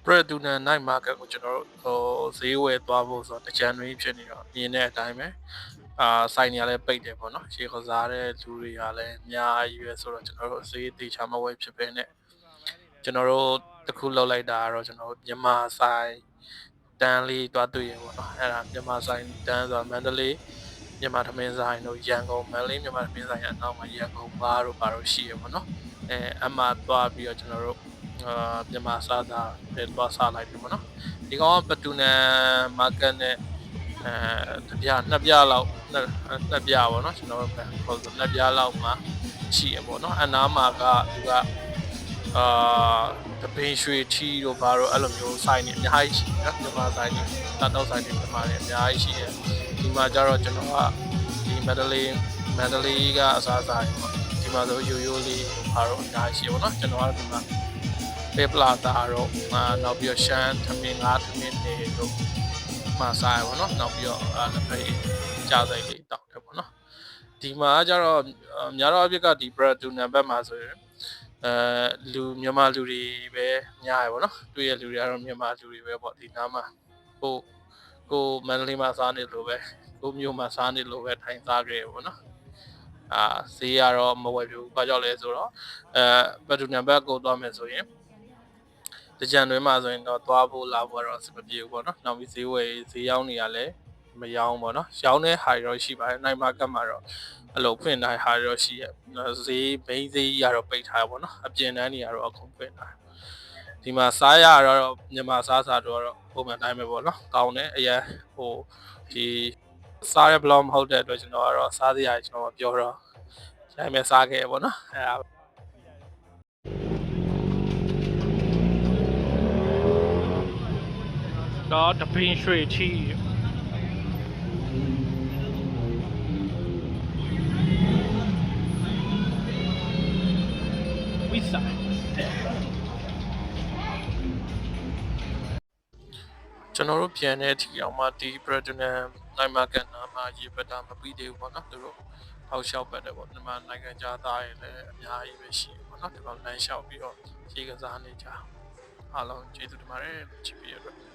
Braduna night market ကိုကျွန်တော်တို့ဈေးဝယ်သွားဖို့ဆိုတော့တကြံတွင်းဖြစ်နေတော့မြင်တဲ့အတိုင်းပဲဆိုင်နေရလဲပိတ်တယ်ပေါ့နော်ရေကစားတဲ့လူတွေကလည်းအများကြီးပဲဆိုတော့ကျွန်တော်တို့ဈေးတေချာမဝယ်ဖြစ်ပဲနဲ့ကျွန်တော်တို့တခုလောက်လိုက်တာကတော့ကျွန်တော်တို့မြန်မာဆိုင်တန်းလေးတွားတွေ့ရပေါ့နော်အဲ့ဒါမြန်မာဆိုင်တန်းဆိုတာမန္တလေးမြန်မာထမင်းဆိုင်တို့ရန်ကုန်မန္တလေးမြန်မာထမင်းဆိုင်အနောက်မှာရန်ကုန်ဘားတို့ဘာလို့ရှိရပေါ့နော်အမှသွားပြီးတော့ကျွန်တော်တို့မြန်မာစားတာပဲသွားစားလိုက်ပြီပေါ့နော်ဒီကောင်ကပတူနန်မာကတ်နဲ့တစ်ပြနှစ်ပြလောက်နှစ်ပြပေါ့နော်ကျွန်တော်တို့ဟိုဆိုနှစ်ပြလောက်မှာရှိရပေါ့နော်အနားမှာကသူကတပင်းရွှေထီတို့ဘာလို့အဲ့လိုမျိုးဆိုင်နေအများကြီးရှိတယ်မြန်မာဆိုင်တွေတာတော့ဆိုင်တွေဒီမှာလည်းအများကြီးရှိတယ်ဒီမှာကျတော့ကျွန်တော်ကဒီမန္တလေးကအစားအစာဒီမှာဆိုရိုးရိုးလေးဘာလို့အများကြီးရှိပေါ့နော်ကျွန်တော်ကဒီမှာပေပလာတာတော့နောက်ပြီးရှမ်းသမင်းငါးသမင်းတွေတို့မှာစားရပါတော့နောက်ပြီးတော့လက်ဖက်ကြားစိတ်လေးတောက်တယ်ပေါ့နော်ဒီမှာကျတော့များတော့အဖြစ်ကဒီ Braduna ဘက်မှာဆိုရင်လူမြန်မာလူတွေပဲများရပါတော့တွေ့ရလူတွေကတော့မြန်မာလူတွေပဲပေါ့ဒီနားမှာကိုမန္တလေးမှာစားနေလို့ပဲကိုမြို့မှာစားနေလို့ပဲထိုင်စားခဲ့ပေါ့နော်ဈေးကတော့မဝယ်ဘူးဘာကြောင့်လဲဆိုတော့Braduna ဘက်ကိုသွားမယ်ဆိုရင်တကြံတွင်မှာဆိုရင်တော့သွားဖို့လာဖို့တော့အဆင်မပြေဘူးပေါ့နော်နောက်ပြီးဈေးရောက်နေရလဲမရောင်းပေါ့နော်ရောင်းတဲ့ဟာတွေတော့ရှိပါတယ်နိုင်မာကတ်မှာတော့အဲ့လိုဖွင့်ထားဟာတွေတော့ရှိရဈေးဘိန်းဈေးကြီးကတော့ပိတ်ထားပေါ့နော်အပြင်တန်းတွေကတော့အကုန်ဖွင့်ထားဒီမှာစားရတော့မြန်မာစားတော့ပုံမှန်တိုင်းပဲပေါ့နော်ကောင်းတယ်အရင်ဒီစားရဘလော့မဟုတ်တဲ့အတွက်ကျွန်တော်ကတော့စားစရာကျွန်တော်ပြောတော့ရိုင်းမဲ့စားခဲ့ပေါ့နော်အဲ့ဒါတော့တပင်းရွှေထီဝိစာကျွန်တော်တို့ပြန်တဲ့အထိအောင်မှဒီ Braduna night market နာမှာရေပတာမပြီးသေးဘူးပေါ့နော်သူတို့ဟောက်လျှောက်ပတ်တယ်ပေါ့ဒီမှာနိုင်ငံခြားသားတွေလည်းအများကြီးပဲရှိပေါ့နော်ဒီမှာလမ်းလျှောက်ပြီးတော့ရေကစားနေကြအားလုံးကျေးဇူးတင်ပါတယ်ချစ်ပြီးရတော့